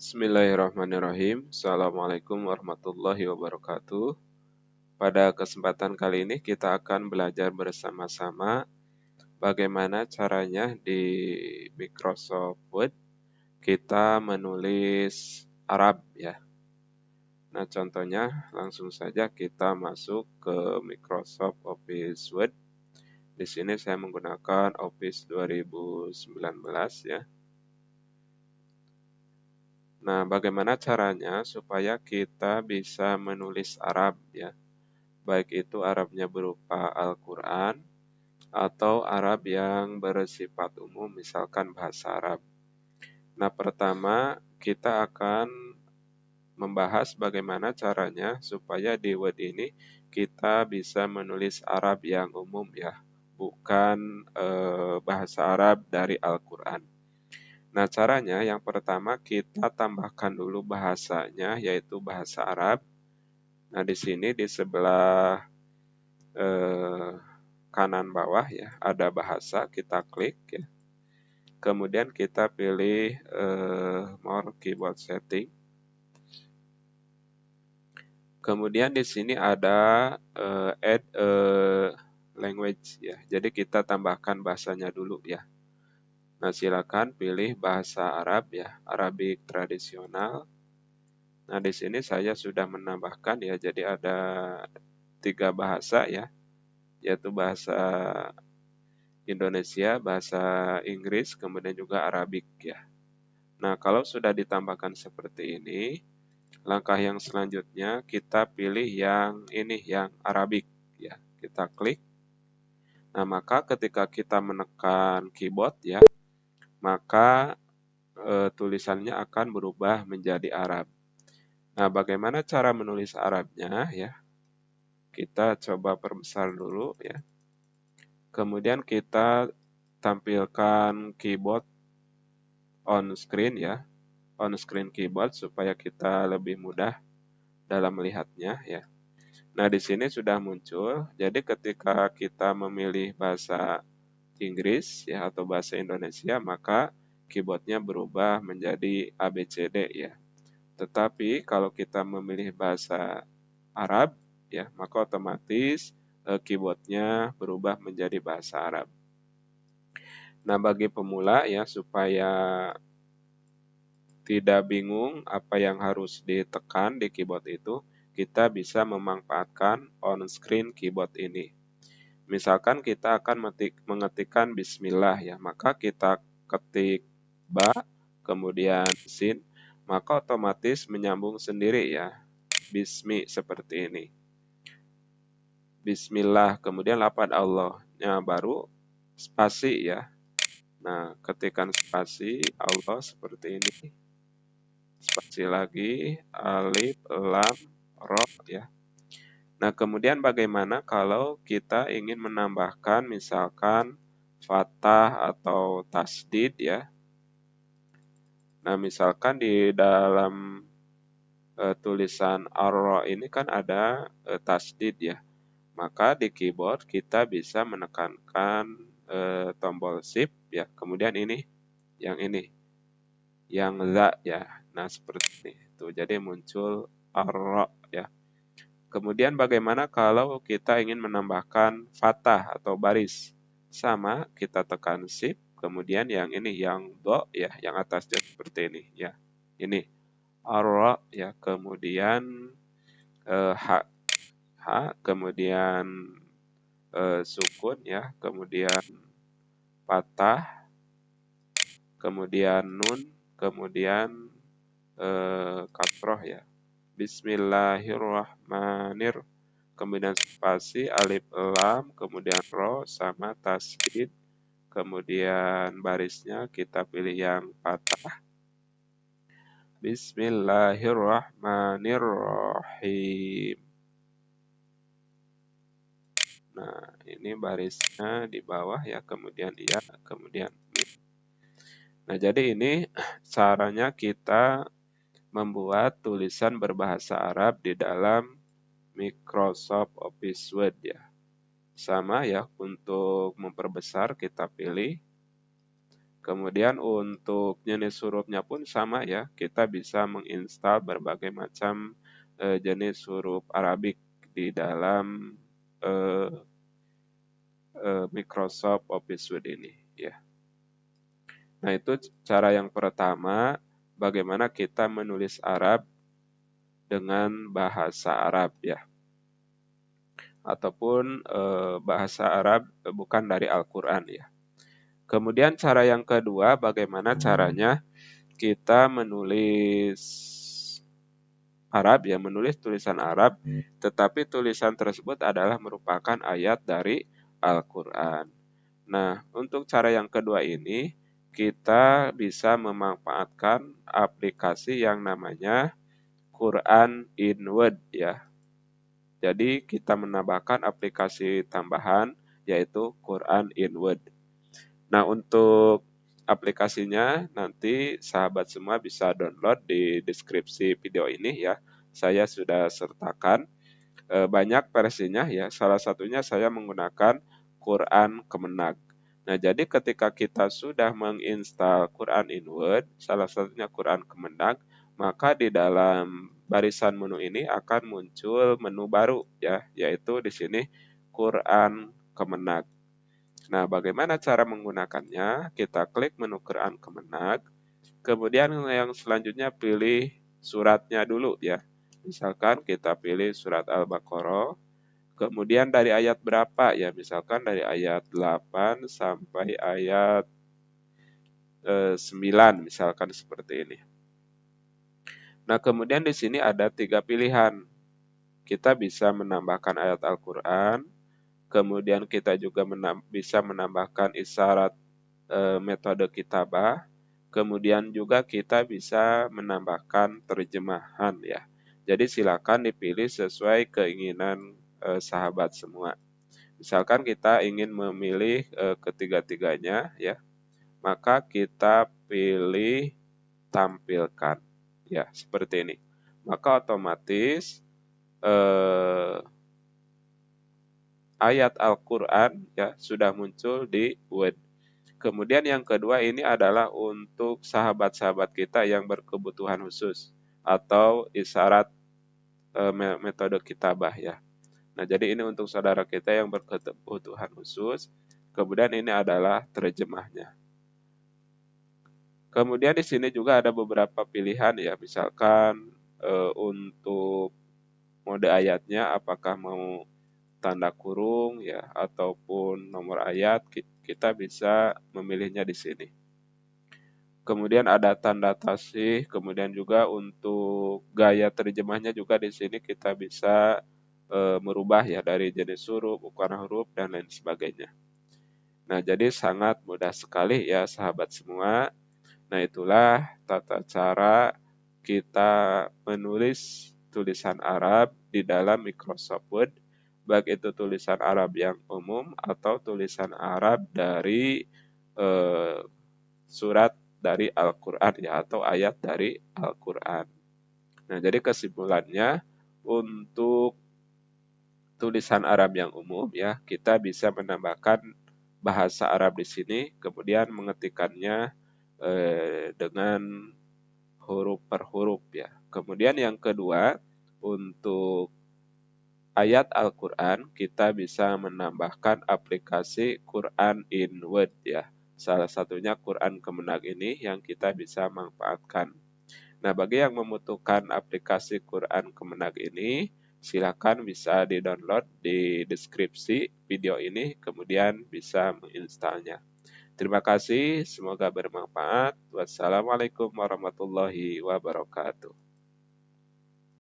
Bismillahirrahmanirrahim. Assalamualaikum warahmatullahi wabarakatuh. Pada kesempatan kali ini kita akan belajar bersama-sama bagaimana caranya di Microsoft Word kita menulis Arab ya. Nah, contohnya langsung saja kita masuk ke Microsoft Office Word. Di sini saya menggunakan Office 2019 ya. Nah, bagaimana caranya supaya kita bisa menulis Arab ya? Baik itu Arabnya berupa Al-Quran atau Arab yang bersifat umum, misalkan bahasa Arab. Nah, pertama kita akan membahas bagaimana caranya supaya di Word ini kita bisa menulis Arab yang umum ya, bukan bahasa Arab dari Al-Quran. Nah, caranya yang pertama kita tambahkan dulu bahasanya, yaitu bahasa Arab. Nah, di sini di sebelah kanan bawah ya, ada bahasa, kita klik ya. Kemudian kita pilih More Keyboard Setting. Kemudian di sini ada Add a Language ya. Jadi kita tambahkan bahasanya dulu ya. Nah, silakan pilih bahasa Arab ya, Arabik tradisional. Nah, di sini saya sudah menambahkan ya, jadi ada 3 bahasa ya, yaitu bahasa Indonesia, bahasa Inggris, kemudian juga Arabik ya. Nah, kalau sudah ditambahkan seperti ini, langkah yang selanjutnya kita pilih yang ini, yang Arabik ya. Kita klik. Nah, maka ketika kita menekan keyboard ya, maka tulisannya akan berubah menjadi Arab. Nah, bagaimana cara menulis Arabnya ya? Kita coba perbesar dulu ya. Kemudian kita tampilkan keyboard on screen ya. On screen keyboard supaya kita lebih mudah dalam melihatnya ya. Nah, di sini sudah muncul. Jadi ketika kita memilih bahasa Inggris ya atau bahasa Indonesia, maka keyboardnya berubah menjadi ABCD ya. Tetapi kalau kita memilih bahasa Arab ya, maka otomatis keyboardnya berubah menjadi bahasa Arab. Nah, bagi pemula ya supaya tidak bingung apa yang harus ditekan di keyboard itu, kita bisa memanfaatkan on-screen keyboard ini. Misalkan kita akan mengetikkan bismillah ya, maka kita ketik ba, kemudian sin, maka otomatis menyambung sendiri ya. Bismi seperti ini. Bismillah, kemudian lafaz Allah. Nah, baru spasi ya. Nah, ketikkan spasi Allah seperti ini. Spasi lagi, alif, lam, ro ya. Nah, kemudian bagaimana kalau kita ingin menambahkan misalkan fathah atau tasdid ya. Nah, misalkan di dalam tulisan ar ini kan ada tasdid ya. Maka di keyboard kita bisa menekankan tombol shift ya. Kemudian ini, yang za ya. Nah, seperti ini. Tuh, jadi muncul ar ya. Kemudian bagaimana kalau kita ingin menambahkan fathah atau baris? Sama, kita tekan shift, kemudian yang ini, yang do ya, yang atasnya seperti ini ya. Ini ar ya, kemudian ha, kemudian sukun ya, kemudian fathah, kemudian nun, kemudian kasroh ya. Bismillahirrahmanirrahim. Kemudian spasi, alif lam, kemudian ro sama tasdid. Kemudian barisnya kita pilih yang fathah. Bismillahirrahmanirrahim. Nah, ini barisnya di bawah ya, kemudian ya, kemudian mim. Nah, jadi ini caranya kita membuat tulisan berbahasa Arab di dalam Microsoft Office Word ya. Sama ya, untuk memperbesar kita pilih Kemudian untuk jenis hurufnya pun sama ya, kita bisa menginstal berbagai macam jenis huruf Arabik di dalam eh, Microsoft Office Suite ini ya. Nah, itu cara yang pertama, bagaimana kita menulis Arab dengan bahasa Arab ya, ataupun bahasa Arab bukan dari Al-Qur'an ya. Kemudian cara yang kedua, bagaimana caranya kita menulis Arab ya, menulis tulisan Arab, tetapi tulisan tersebut adalah merupakan ayat dari Al-Qur'an. Nah, untuk cara yang kedua ini, kita bisa memanfaatkan aplikasi yang namanya Quran in Word ya. Jadi kita menambahkan aplikasi tambahan yaitu Quran in Word. Nah, untuk aplikasinya nanti sahabat semua bisa download di deskripsi video ini ya. Saya sudah sertakan banyak versinya ya. Salah satunya saya menggunakan Quran Kemenag. Nah, jadi ketika kita sudah menginstal Quran in Word, salah satunya Quran Kemenag, maka di dalam barisan menu ini akan muncul menu baru ya, yaitu di sini Quran Kemenag. Nah, bagaimana cara menggunakannya? Kita klik menu Quran Kemenag, kemudian yang selanjutnya pilih suratnya dulu ya. Misalkan kita pilih surat Al-Baqarah, kemudian dari ayat berapa ya? Misalkan dari ayat 8 sampai ayat 9, misalkan seperti ini. Nah, kemudian di sini ada 3 pilihan. Kita bisa menambahkan ayat Al-Quran, kemudian kita juga bisa menambahkan isyarat metode kitabah, kemudian juga kita bisa menambahkan terjemahan ya. Jadi silakan dipilih sesuai keinginan sahabat semua. Misalkan kita ingin memilih ketiga-tiganya ya, maka kita pilih tampilkan ya seperti ini. Maka otomatis eh, ayat Al-Qur'an ya sudah muncul di Word. Kemudian yang kedua ini adalah untuk sahabat-sahabat kita yang berkebutuhan khusus atau isyarat metode kitabah ya. Nah, jadi ini untuk saudara kita yang berkebutuhan khusus. Kemudian ini adalah terjemahnya. Kemudian di sini juga ada beberapa pilihan ya, misalkan untuk mode ayatnya apakah mau tanda kurung ya ataupun nomor ayat, kita bisa memilihnya di sini. Kemudian ada tanda tasih, kemudian juga untuk gaya terjemahnya juga di sini kita bisa merubah ya dari jenis huruf, ukuran huruf dan lain sebagainya. Nah, jadi sangat mudah sekali ya sahabat semua. Nah, itulah tata cara kita menulis tulisan Arab di dalam Microsoft Word, baik itu tulisan Arab yang umum atau tulisan Arab dari eh, surat dari Al-Quran ya, atau ayat dari Al-Quran. Nah, jadi kesimpulannya untuk tulisan Arab yang umum ya, kita bisa menambahkan bahasa Arab di sini, kemudian mengetikkannya dengan huruf per huruf ya. Kemudian yang kedua, untuk ayat Al-Quran, kita bisa menambahkan aplikasi Quran in Word ya. Salah satunya Quran Kemenag ini yang kita bisa manfaatkan. Nah, bagi yang membutuhkan aplikasi Quran Kemenag ini, silakan bisa di-download di deskripsi video ini, kemudian bisa menginstalnya. Terima kasih, semoga bermanfaat. Wassalamualaikum warahmatullahi wabarakatuh.